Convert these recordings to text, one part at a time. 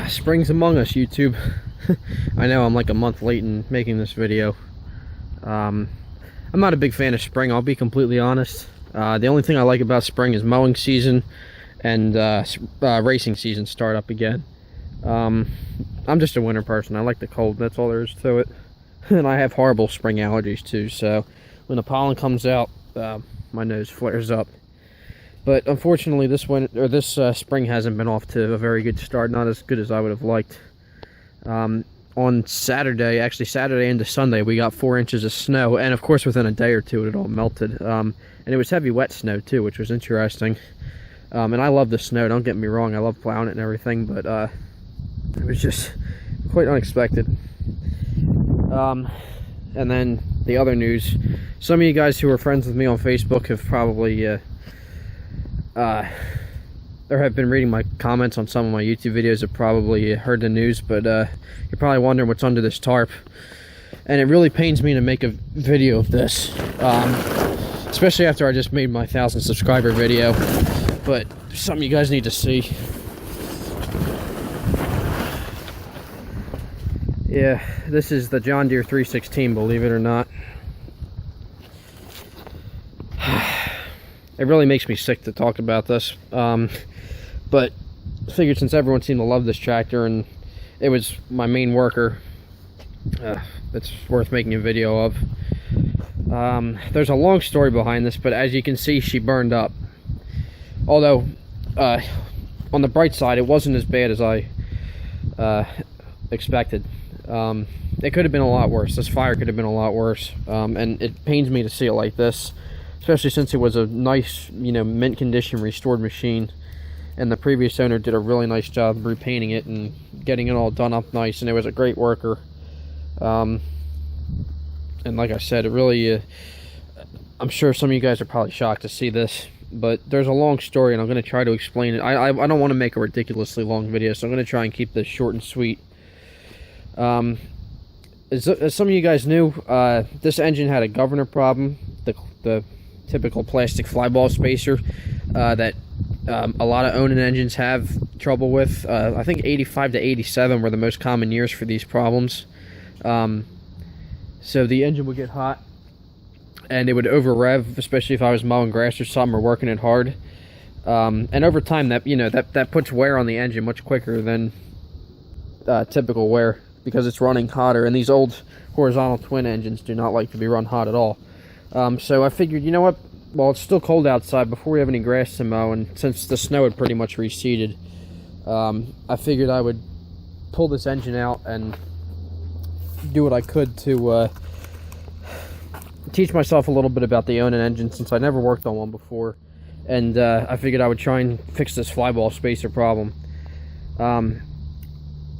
Spring's among us, YouTube. I know I'm like a month late in making this video. I'm not a big fan of spring, I'll be completely honest. The only thing I like about spring is mowing season and racing season start up again. I'm just a winter person. I like the cold, that's all there is to it. And I have horrible spring allergies too, so when the pollen comes out, my nose flares up. But unfortunately, this spring hasn't been off to a very good start. Not as good as I would have liked. On Saturday, actually Saturday into Sunday, we got 4 inches of snow, and of course within a day or two it all melted. And it was heavy wet snow too, which was interesting. And I love the snow, don't get me wrong, I love plowing it and everything, but it was just quite unexpected. And then the other news, some of you guys who are friends with me on Facebook have probably or have been reading my comments on some of my YouTube videos, have probably heard the news, but you're probably wondering what's under this tarp. And it really pains me to make a video of this, especially after I just made my 1,000 subscriber video, but something you guys need to see. Yeah, this is the John Deere 316, believe it or not. It really makes me sick to talk about this, but I figured since everyone seemed to love this tractor and it was my main worker, it's worth making a video of. There's a long story behind this, but as you can see, she burned up. Although, on the bright side, it wasn't as bad as I expected. It could have been a lot worse. This fire could have been a lot worse, and it pains me to see it like this, especially since it was a nice, mint condition restored machine, and the previous owner did a really nice job repainting it and getting it all done up nice, and it was a great worker. And like I said, it really, I'm sure some of you guys are probably shocked to see this, but there's a long story, and I'm going to try to explain it. I don't want to make a ridiculously long video, so I'm going to try and keep this short and sweet. As some of you guys knew, this engine had a governor problem, the typical plastic flyball spacer that a lot of Onan engines have trouble with. I think 85 to 87 were the most common years for these problems. So the engine would get hot and it would over rev, especially if I was mowing grass or something or working it hard. And over time, that puts wear on the engine much quicker than typical wear, because it's running hotter, and these old horizontal twin engines do not like to be run hot at all. So I figured, you know what, well, it's still cold outside before we have any grass to mow, and since the snow had pretty much receded, I figured I would pull this engine out and do what I could to teach myself a little bit about the Onan engine, since I never worked on one before, and I figured I would try and fix this flyball spacer problem.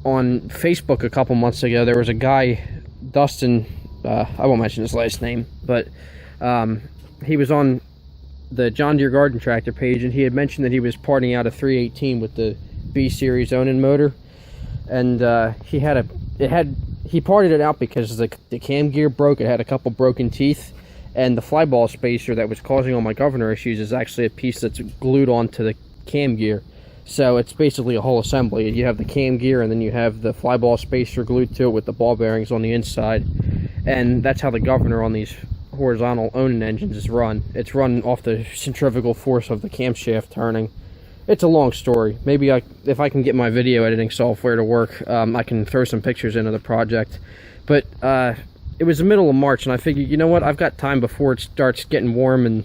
On Facebook a couple months ago, there was a guy, Dustin, I won't mention his last name, but he was on the John Deere Garden Tractor page, and he had mentioned that he was parting out a 318 with the B series Onan motor, and he parted it out because the cam gear broke. It had a couple broken teeth, and the flyball spacer that was causing all my governor issues is actually a piece that's glued onto the cam gear. So it's basically a whole assembly. You have the cam gear, and then you have the flyball spacer glued to it with the ball bearings on the inside, and that's how the governor on these horizontal Onan engines is run. It's run off the centrifugal force of the camshaft turning. It's a long story. Maybe if I can get my video editing software to work, I can throw some pictures into the project. But it was the middle of March, and I figured, you know what, I've got time before it starts getting warm, and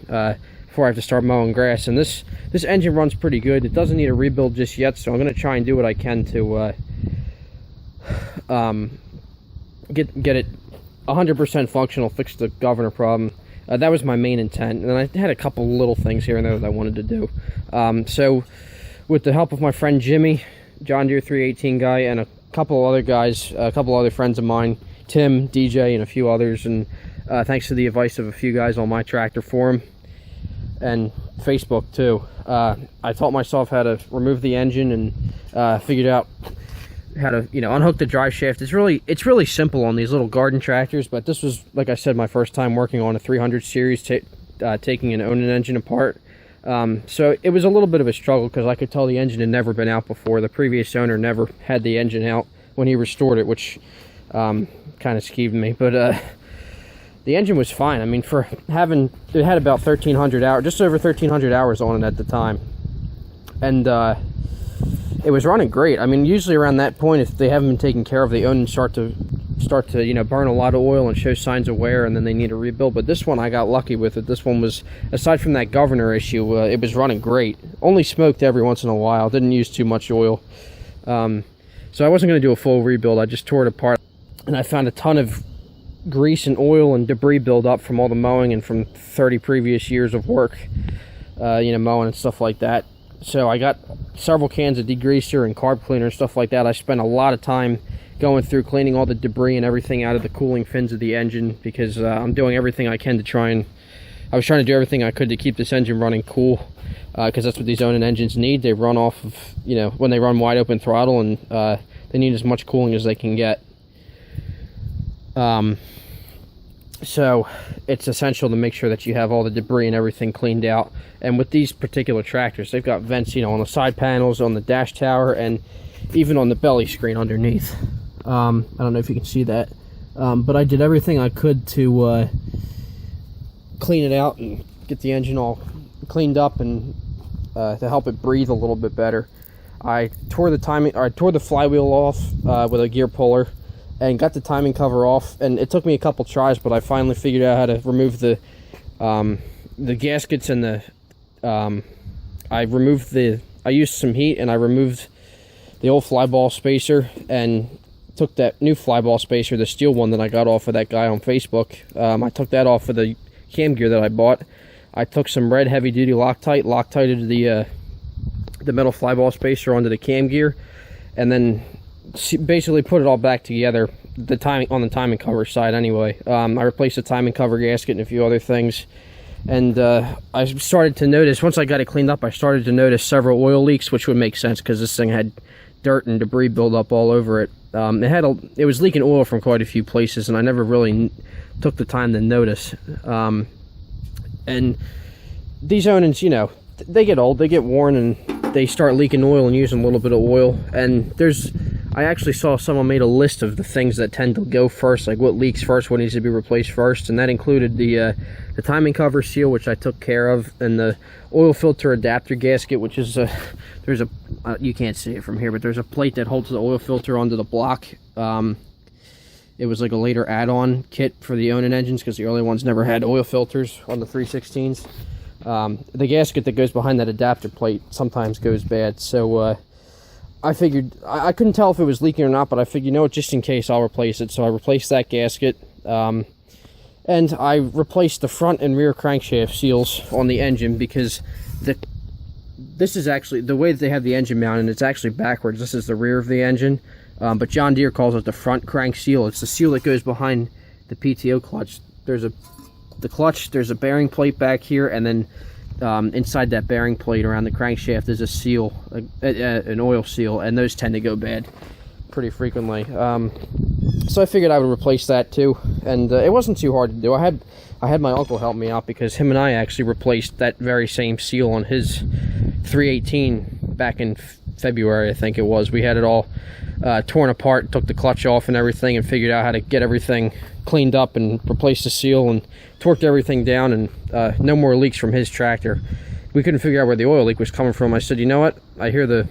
before I have to start mowing grass, and this engine runs pretty good. It doesn't need a rebuild just yet, so I'm going to try and do what I can to get it 100% functional, fix the governor problem. That was my main intent, and I had a couple little things here and there that I wanted to do. So with the help of my friend Jimmy, John Deere 318 guy, and a couple other guys, a couple other friends of mine, Tim, DJ, and a few others, and thanks to the advice of a few guys on my tractor forum and Facebook too, I taught myself how to remove the engine, and figured out how to unhook the drive shaft. It's really simple on these little garden tractors, but this was, like I said, my first time working on a 300 series taking an Onan engine apart. So it was a little bit of a struggle because I could tell the engine had never been out before. The previous owner never had the engine out when he restored it, which kind of skeeved me. But the engine was fine. I mean, for having, it had about 1,300 hours, just over 1,300 hours on it at the time. And it was running great. I mean, usually around that point, if they haven't been taken care of, they own and start to you know, burn a lot of oil and show signs of wear, and then they need a rebuild. But this one, I got lucky with it. This one was, aside from that governor issue, it was running great. Only smoked every once in a while. Didn't use too much oil. So I wasn't going to do a full rebuild. I just tore it apart, and I found a ton of grease and oil and debris buildup from all the mowing and from 30 previous years of work, you know, mowing and stuff like that. So I got several cans of degreaser and carb cleaner and stuff like that. I spent a lot of time going through cleaning all the debris and everything out of the cooling fins of the engine, because I'm doing everything I can to try and, I was trying to do everything I could to keep this engine running cool, because that's what these Onan engines need. They run off of, you know, when they run wide open throttle, and they need as much cooling as they can get. So it's essential to make sure that you have all the debris and everything cleaned out. And with these particular tractors, they've got vents, you know, on the side panels, on the dash tower, and even on the belly screen underneath. I don't know if you can see that, but I did everything I could to clean it out and get the engine all cleaned up, and to help it breathe a little bit better. I tore the flywheel off with a gear puller, and got the timing cover off, and it took me a couple tries, but I finally figured out how to remove the gaskets and the I used some heat, and I removed the old flyball spacer and took that new flyball spacer, the steel one that I got off of that guy on Facebook. I took that off of the cam gear that I bought. I took some red heavy duty Loctited the metal flyball spacer onto the cam gear, and then basically put it all back together, the timing on the timing cover side anyway. I replaced the timing cover gasket and a few other things, and I started to notice, once I got it cleaned up, I started to notice several oil leaks, which would make sense because this thing had dirt and debris buildup all over it. It was leaking oil from quite a few places, and I never really took the time to notice. And these Onans, you know, they get old, they get worn, and they start leaking oil and using a little bit of oil. And I actually saw someone made a list of the things that tend to go first, like what leaks first, what needs to be replaced first, and that included the timing cover seal, which I took care of, and the oil filter adapter gasket, which is you can't see it from here, but there's a plate that holds the oil filter onto the block. It was like a later add-on kit for the Onan engines, because the early ones never had oil filters on the 316s. The gasket that goes behind that adapter plate sometimes goes bad, so I figured, I couldn't tell if it was leaking or not, but I figured, you know what, just in case, I'll replace it. So I replaced that gasket, and I replaced the front and rear crankshaft seals on the engine, because this is actually, the way that they have the engine mounted, it's actually backwards. This is the rear of the engine, but John Deere calls it the front crank seal. It's the seal that goes behind the PTO clutch. There's a bearing plate back here, and then inside that bearing plate around the crankshaft is a seal, an oil seal, and those tend to go bad pretty frequently. So I figured I would replace that too, and it wasn't too hard to do. I had my uncle help me out, because him and I actually replaced that very same seal on his 318 back in February, I think it was. We had it all torn apart, took the clutch off and everything, and figured out how to get everything cleaned up and replaced the seal and torqued everything down, and no more leaks from his tractor. We couldn't figure out where the oil leak was coming from. I said, you know what, I hear the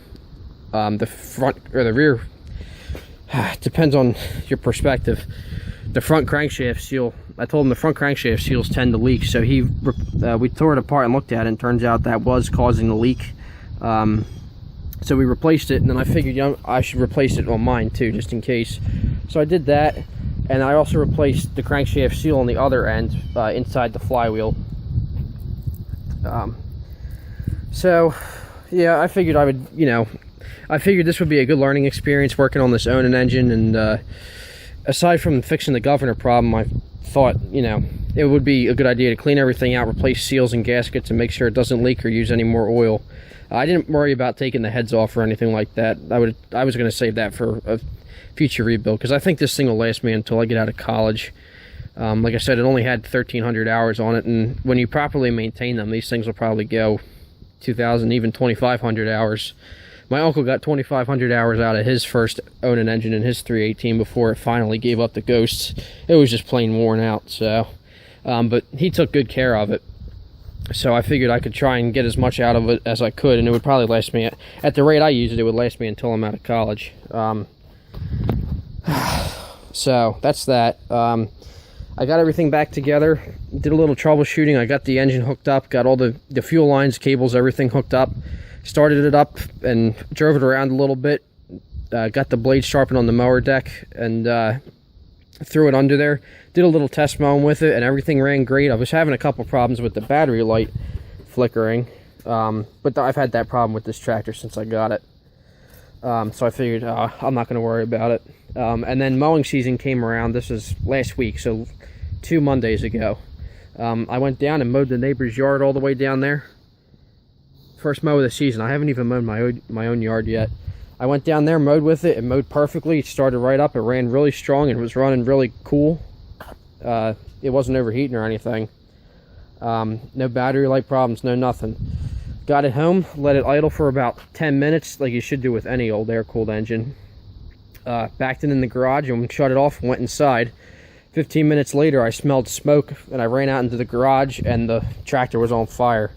front or the rear, depends on your perspective, the front crankshaft seal. I told him the front crankshaft seals tend to leak, so we tore it apart and looked at it, and turns out that was causing the leak. So we replaced it, and then I figured, you know, I should replace it on mine too, just in case. So I did that, and I also replaced the crankshaft seal on the other end, inside the flywheel. So yeah, I figured I would, you know, I figured this would be a good learning experience working on this Onan engine, and aside from fixing the governor problem, I thought, you know, it would be a good idea to clean everything out, replace seals and gaskets, and make sure it doesn't leak or use any more oil. I didn't worry about taking the heads off or anything like that. I was going to save that for a future rebuild, because I think this thing will last me until I get out of college. Like I said, it only had 1,300 hours on it, and when you properly maintain them, these things will probably go 2,000, even 2,500 hours. My uncle got 2,500 hours out of his first Onan engine in his 318 before it finally gave up the ghosts. It was just plain worn out. So, but he took good care of it. So I figured I could try and get as much out of it as I could, and it would probably last me, at the rate I use it, it would last me until I'm out of college. So that's that. I got everything back together, did a little troubleshooting. I got the engine hooked up, got all the fuel lines, cables, everything hooked up, started it up and drove it around a little bit, got the blade sharpened on the mower deck, and threw it under there. Did a little test mowing with it, and everything ran great. I was having a couple problems with the battery light flickering, but I've had that problem with this tractor since I got it. So I figured I'm not going to worry about it. And then mowing season came around. This is last week, so 2 Mondays ago. I went down and mowed the neighbor's yard all the way down there. First mow of the season. I haven't even mowed my own yard yet. I went down there, mowed with it, and mowed perfectly. It started right up. It ran really strong and was running really cool. It wasn't overheating or anything. No battery light problems, no nothing. Got it home, let it idle for about 10 minutes, like you should do with any old air-cooled engine. Backed it in the garage and shut it off and went inside. 15 minutes later, I smelled smoke, and I ran out into the garage, and the tractor was on fire.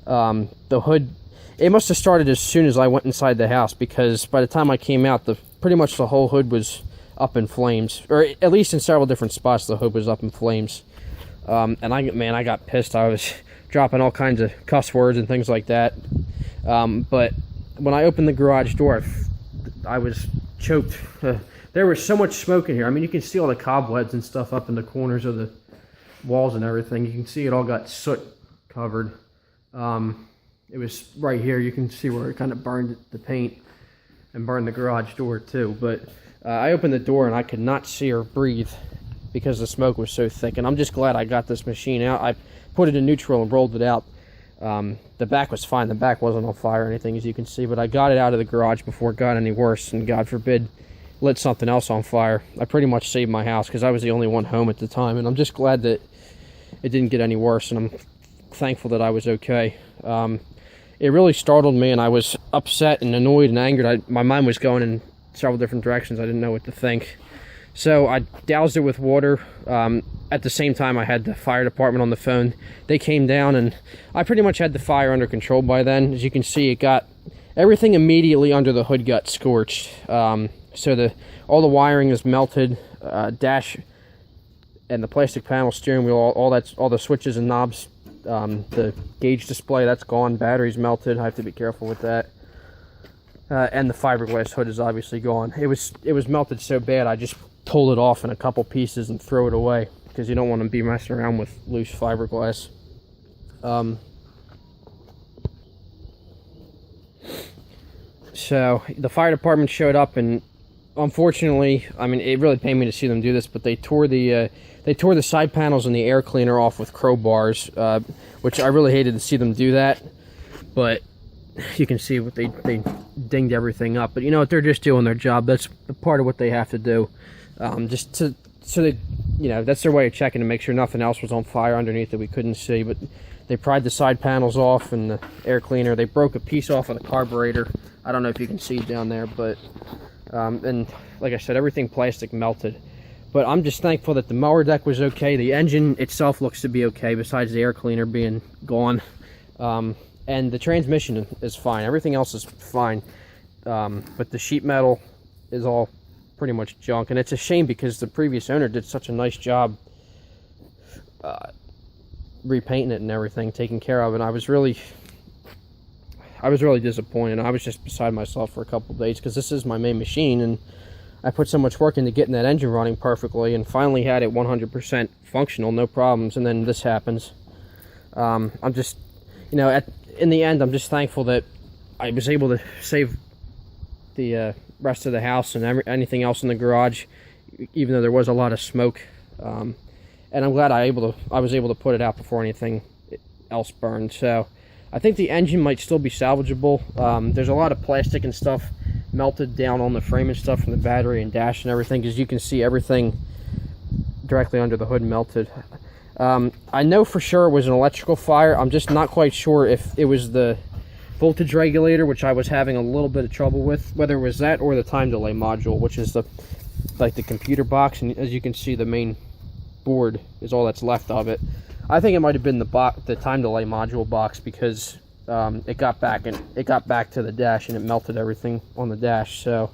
The hood, it must have started as soon as I went inside the house, because by the time I came out, pretty much the whole hood was up in flames, or at least in several different spots the hood was up in flames. And I got pissed. I was dropping all kinds of cuss words and things like that. But when I opened the garage door, I was choked. There was so much smoke in here. I mean, you can see all the cobwebs and stuff up in the corners of the walls and everything. You can see it all got soot covered. It was right here. You can see where it kind of burned the paint and burned the garage door too. But I opened the door and I could not see or breathe because the smoke was so thick. And I'm just glad I got this machine out. I put it in neutral and rolled it out. The back was fine. The back wasn't on fire or anything, as you can see. But I got it out of the garage before it got any worse. And God forbid, lit something else on fire. I pretty much saved my house because I was the only one home at the time. And I'm just glad that it didn't get any worse. And I'm thankful that I was okay. It really startled me, and I was upset and annoyed and angered. My mind was going in several different directions. I didn't know what to think. So I doused it with water. At the same time, I had the fire department on the phone. They came down, and I pretty much had the fire under control by then. As you can see, it got everything immediately under the hood got scorched. So all the wiring is melted. Dash and the plastic panel, steering wheel, all the switches and knobs. The gauge display, that's gone. Battery's melted. I have to be careful with that. And the fiberglass hood is obviously gone. It was melted so bad I just pulled it off in a couple pieces and throw it away, because you don't want to be messing around with loose fiberglass. So the fire department showed up, and unfortunately, I mean, it really pained me to see them do this, but they tore the side panels and the air cleaner off with crowbars, which I really hated to see them do that. But you can see what they dinged everything up. But you know what, they're just doing their job. That's part of what they have to do, so that, you know, that's their way of checking to make sure nothing else was on fire underneath that we couldn't see. But they pried the side panels off and the air cleaner. They broke a piece off of the carburetor. I don't know if you can see down there, but and like I said, everything plastic melted. But I'm just thankful that the mower deck was okay. The engine itself looks to be okay, besides the air cleaner being gone. And the transmission is fine. Everything else is fine. But the sheet metal is all pretty much junk. And it's a shame, because the previous owner did such a nice job repainting it and everything, taking care of it. And I was really disappointed. I was just beside myself for a couple of days, because this is my main machine, and I put so much work into getting that engine running perfectly, and finally had it 100% functional, no problems, and then this happens. I'm just, you know, in the end, I'm just thankful that I was able to save the rest of the house and anything else in the garage, even though there was a lot of smoke. And I'm glad I was able to put it out before anything else burned. So I think the engine might still be salvageable. There's a lot of plastic and stuff melted down on the frame and stuff from the battery and dash and everything, because you can see everything directly under the hood melted. I know for sure it was an electrical fire. I'm just not quite sure if it was the voltage regulator, which I was having a little bit of trouble with, whether it was that or the time delay module, which is the computer box. And as you can see, the main board is all that's left of it. I think it might have been the time delay module box, because it got back to the dash and it melted everything on the dash. So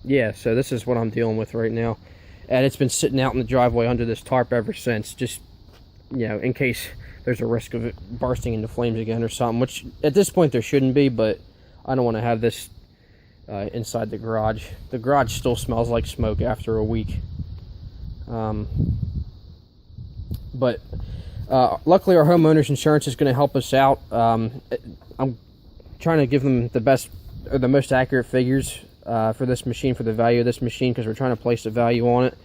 yeah, so this is what I'm dealing with right now, and it's been sitting out in the driveway under this tarp ever since, just, you know, in case there's a risk of it bursting into flames again or something, which at this point there shouldn't be, but I don't want to have this inside the garage. The garage still smells like smoke after a week. But luckily our homeowner's insurance is going to help us out. I'm trying to give them the best or the most accurate figures for this machine, for the value of this machine, because we're trying to place a value on it.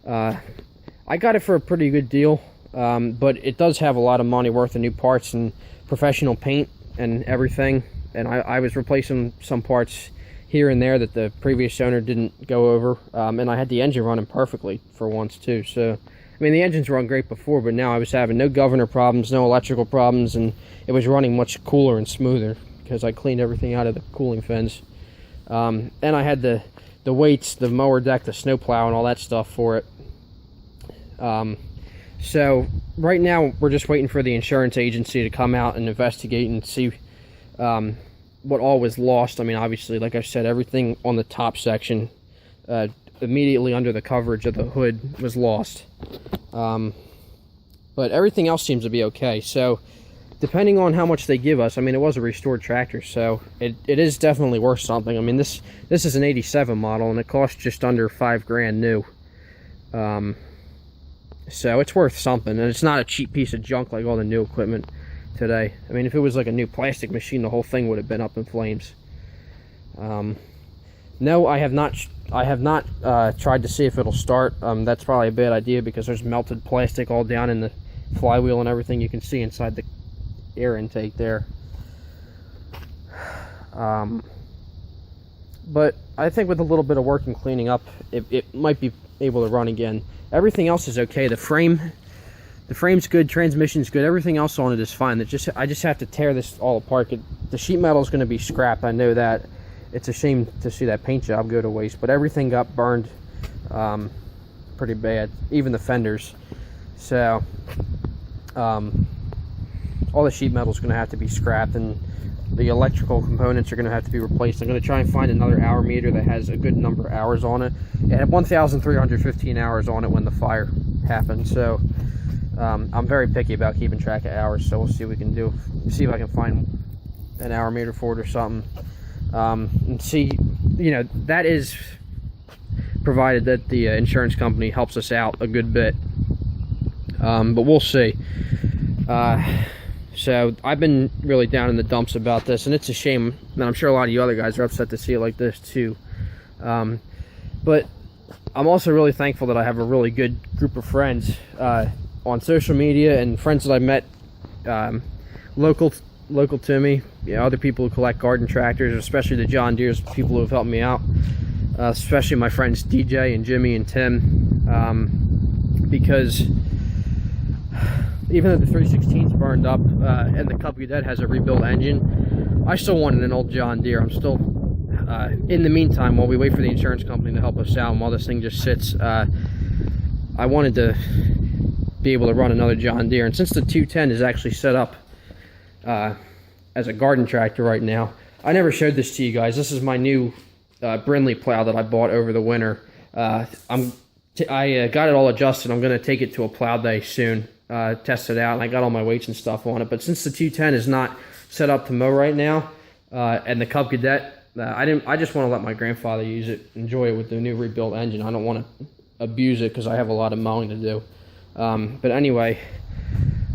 I got it for a pretty good deal, but it does have a lot of money worth of new parts and professional paint and everything, and I was replacing some parts here and there that the previous owner didn't go over, and I had the engine running perfectly for once too. So I mean, the engine's run great before, but now I was having no governor problems, no electrical problems, and it was running much cooler and smoother because I cleaned everything out of the cooling fins. And I had the weights, the mower deck, the snow plow, and all that stuff for it. So right now we're just waiting for the insurance agency to come out and investigate and see what all was lost. I mean, obviously, like I said, everything on the top section immediately under the coverage of the hood was lost. But everything else seems to be okay. So depending on how much they give us, I mean, it was a restored tractor, so it is definitely worth something. I mean, this is an 87 model, and it costs just under $5,000 new. So it's worth something, and it's not a cheap piece of junk like all the new equipment today. I mean, if it was like a new plastic machine, the whole thing would have been up in flames. No, I have not tried to see if it'll start. That's probably a bad idea because there's melted plastic all down in the flywheel and everything. You can see inside the air intake there. But I think with a little bit of work and cleaning up, it might be able to run again. Everything else is okay. The frame's good, transmission's good, everything else on it is fine. I just have to tear this all apart. The sheet metal is going to be scrapped, I know that. It's a shame to see that paint job go to waste, but everything got burned pretty bad, even the fenders. So all the sheet metal is going to have to be scrapped, and the electrical components are going to have to be replaced. I'm going to try and find another hour meter that has a good number of hours on it. It had 1,315 hours on it when the fire happened, so I'm very picky about keeping track of hours, so we'll see what we can do. See if I can find an hour meter for it or something. And see, you know, that is provided that the insurance company helps us out a good bit. But we'll see. So I've been really down in the dumps about this, and it's a shame, and I'm sure a lot of you other guys are upset to see it like this too. But I'm also really thankful that I have a really good group of friends on social media, and friends that I met local to me, you know, other people who collect garden tractors, especially the John Deere's, people who have helped me out, especially my friends DJ and Jimmy and Tim, because even though the 316's burned up and the Cub Cadet has a rebuilt engine, I still wanted an old John Deere. I'm still in the meantime, while we wait for the insurance company to help us out and while this thing just sits, I wanted to be able to run another John Deere. And since the 210 is actually set up as a garden tractor right now, I never showed this to you guys. This is my new Brindley plow that I bought over the winter. I got it all adjusted. I'm going to take it to a plow day soon, test it out, and I got all my weights and stuff on it. But since the 210 is not set up to mow right now, and the Cub Cadet, I just want to let my grandfather use it, enjoy it with the new rebuilt engine. I don't want to abuse it because I have a lot of mowing to do. But anyway,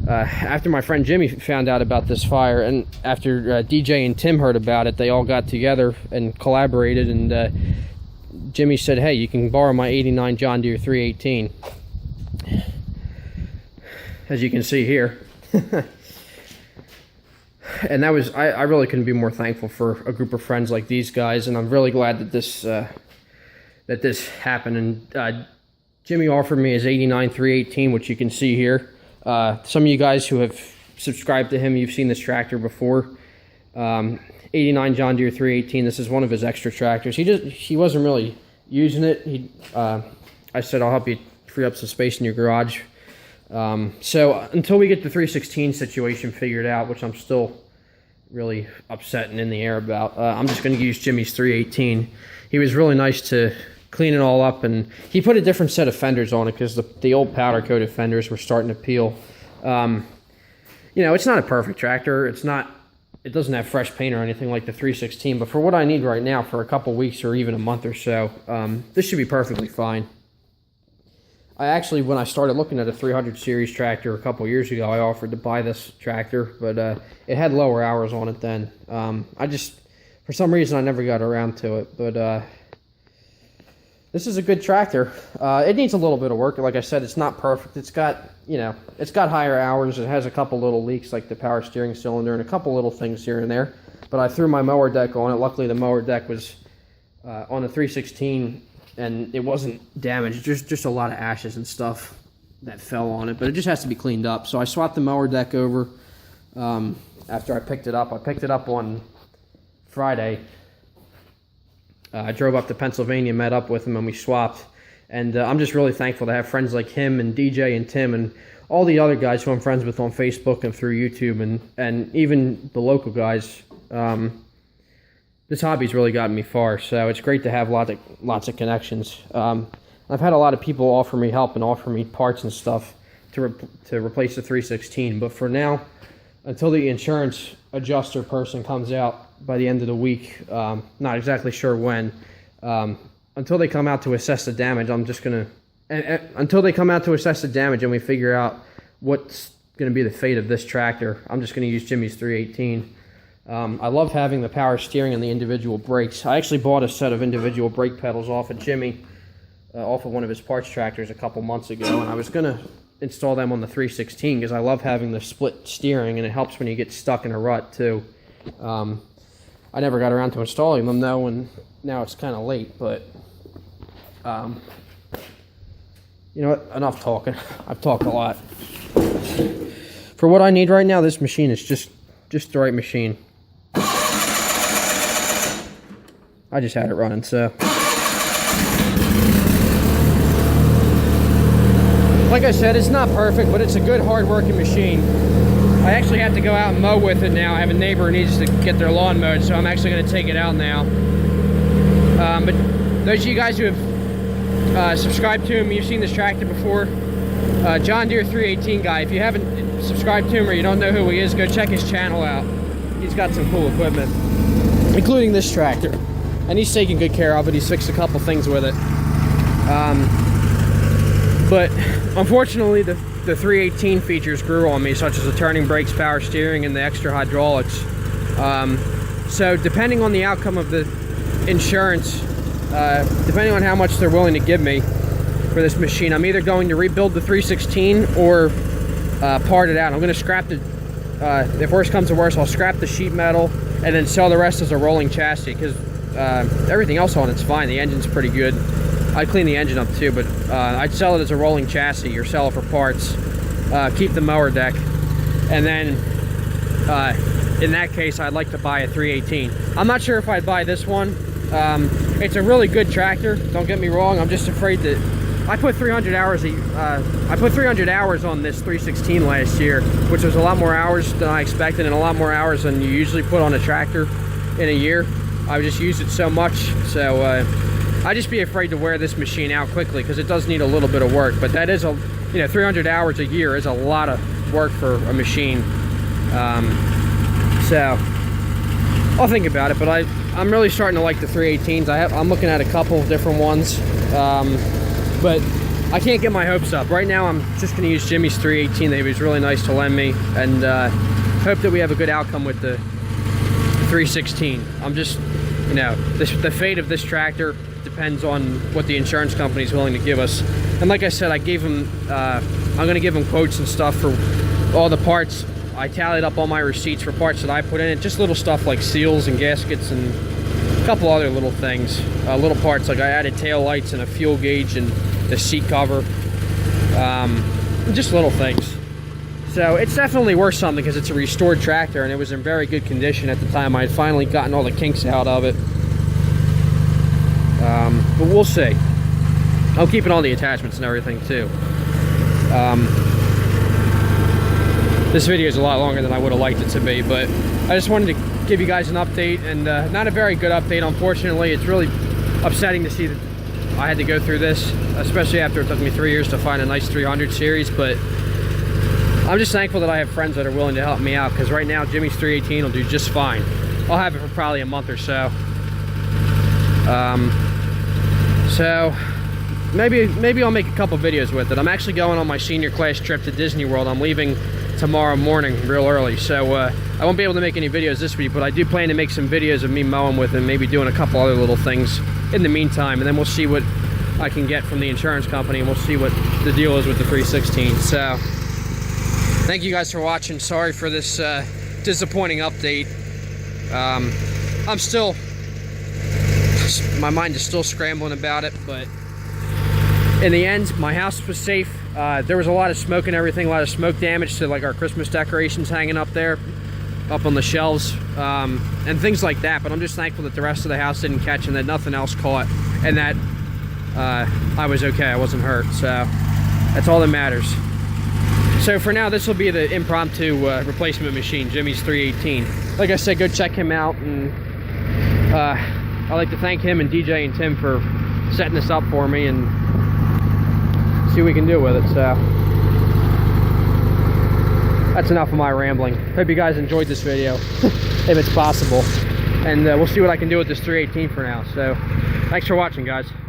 after my friend Jimmy found out about this fire, and after DJ and Tim heard about it, they all got together and collaborated, and Jimmy said, hey, you can borrow my 89 John Deere 318, as you can see here. And that was, I really couldn't be more thankful for a group of friends like these guys, and I'm really glad that this happened. And Jimmy offered me his 89 318, which you can see here. Some of you guys who have subscribed to him, you've seen this tractor before. 89 John Deere 318. This is one of his extra tractors. He wasn't really using it. I said, I'll help you free up some space in your garage. So until we get the 316 situation figured out, which I'm still really upset and in the air about, I'm just going to use Jimmy's 318. He was really nice to clean it all up, and he put a different set of fenders on it because the old powder coated fenders were starting to peel. You know, it's not a perfect tractor. It doesn't have fresh paint or anything like the 316, but for what I need right now for a couple weeks or even a month or so, this should be perfectly fine. I actually, when I started looking at a 300 series tractor a couple years ago, I offered to buy this tractor, but it had lower hours on it then. For some reason, I never got around to it, but this is a good tractor. It needs a little bit of work. Like I said, it's not perfect. It's got, it's got higher hours. It has a couple little leaks like the power steering cylinder and a couple little things here and there. But I threw my mower deck on it. Luckily, the mower deck was on the 316 and it wasn't damaged. Just a lot of ashes and stuff that fell on it. But it just has to be cleaned up. So I swapped the mower deck over after I picked it up. I picked it up on Friday. I drove up to Pennsylvania, met up with him, and we swapped. And I'm just really thankful to have friends like him and DJ and Tim and all the other guys who I'm friends with on Facebook and through YouTube and even the local guys. This hobby's really gotten me far, so it's great to have lots of connections. I've had a lot of people offer me help and offer me parts and stuff to replace the 316, but for now, until the insurance adjuster person comes out by the end of the week, not exactly sure when, until they come out to assess the damage, I'm just gonna, until they come out to assess the damage and we figure out what's gonna be the fate of this tractor, I'm just gonna use Jimmy's 318. I love having the power steering and the individual brakes. I actually bought a set of individual brake pedals off of Jimmy, off of one of his parts tractors a couple months ago, and I was gonna install them on the 316 because I love having the split steering and it helps when you get stuck in a rut too. I never got around to installing them though, and now it's kind of late, but you know what, enough talking. I've talked a lot. For what I need right now, this machine is just the right machine. I just had it running, so. Like I said, it's not perfect, but it's a good, hard-working machine. I actually have to go out and mow with it now. I have a neighbor who needs to get their lawn mowed, so I'm actually going to take it out now. But those of you guys who have subscribed to him, you've seen this tractor before. John Deere 318 guy. If you haven't subscribed to him or you don't know who he is, go check his channel out. He's got some cool equipment, including this tractor. And he's taking good care of it. He's fixed a couple things with it. But unfortunately, the 318 features grew on me, such as the turning brakes, power steering, and the extra hydraulics. So depending on the outcome of the insurance, depending on how much they're willing to give me for this machine, I'm either going to rebuild the 316 or part it out. I'm going to scrap the, if worse comes to worse, I'll scrap the sheet metal and then sell the rest as a rolling chassis, because everything else on it's fine. The engine's pretty good. I'd clean the engine up too, but I'd sell it as a rolling chassis or sell it for parts, keep the mower deck, and then in that case I'd like to buy a 318. I'm not sure if I'd buy this one. It's a really good tractor, don't get me wrong. I'm just afraid that I put 300 hours on this 316 last year, which was a lot more hours than I expected and a lot more hours than you usually put on a tractor in a year. I just used it so much, so I'd just be afraid to wear this machine out quickly because it does need a little bit of work. But that is 300 hours a year is a lot of work for a machine. So I'll think about it, but I'm really starting to like the 318s. I'm looking at a couple of different ones, but I can't get my hopes up. Right now I'm just going to use Jimmy's 318 that he was really nice to lend me, and hope that we have a good outcome with the 316. I'm just, the fate of this tractor depends on what the insurance company is willing to give us. And like I said, I gave him, I'm going to give him quotes and stuff for all the parts. I tallied up all my receipts for parts that I put in it, just little stuff like seals and gaskets and a couple other little things, little parts like I added tail lights and a fuel gauge and the seat cover, just little things. So it's definitely worth something because it's a restored tractor and it was in very good condition at the time. I had finally gotten all the kinks out of it. But we'll see. I'm keeping all the attachments and everything too. This video is a lot longer than I would have liked it to be, but I just wanted to give you guys an update, and not a very good update, unfortunately. It's really upsetting to see that I had to go through this, especially after it took me 3 years to find a nice 300 series, but I'm just thankful that I have friends that are willing to help me out, because right now Jimmy's 318 will do just fine. I'll have it for probably a month or so. So maybe I'll make a couple videos with it. I'm actually going on my senior class trip to Disney World. I'm leaving tomorrow morning real early, so I won't be able to make any videos this week, but I do plan to make some videos of me mowing with it, maybe doing a couple other little things in the meantime, and then we'll see what I can get from the insurance company, and we'll see what the deal is with the 316. So thank you guys for watching. Sorry for this disappointing update. I'm still, my mind is still scrambling about it, but in the end, my house was safe. There was a lot of smoke and everything, a lot of smoke damage to like our Christmas decorations hanging up there, up on the shelves, and things like that. But I'm just thankful that the rest of the house didn't catch and that nothing else caught, and that I was okay, I wasn't hurt. So that's all that matters. So for now, this will be the impromptu replacement machine, Jimmy's 318. Like I said, go check him out, and I'd like to thank him and DJ and Tim for setting this up for me and see what we can do with it. So that's enough of my rambling. Hope you guys enjoyed this video, if it's possible, and we'll see what I can do with this 318 for now. So thanks for watching, guys.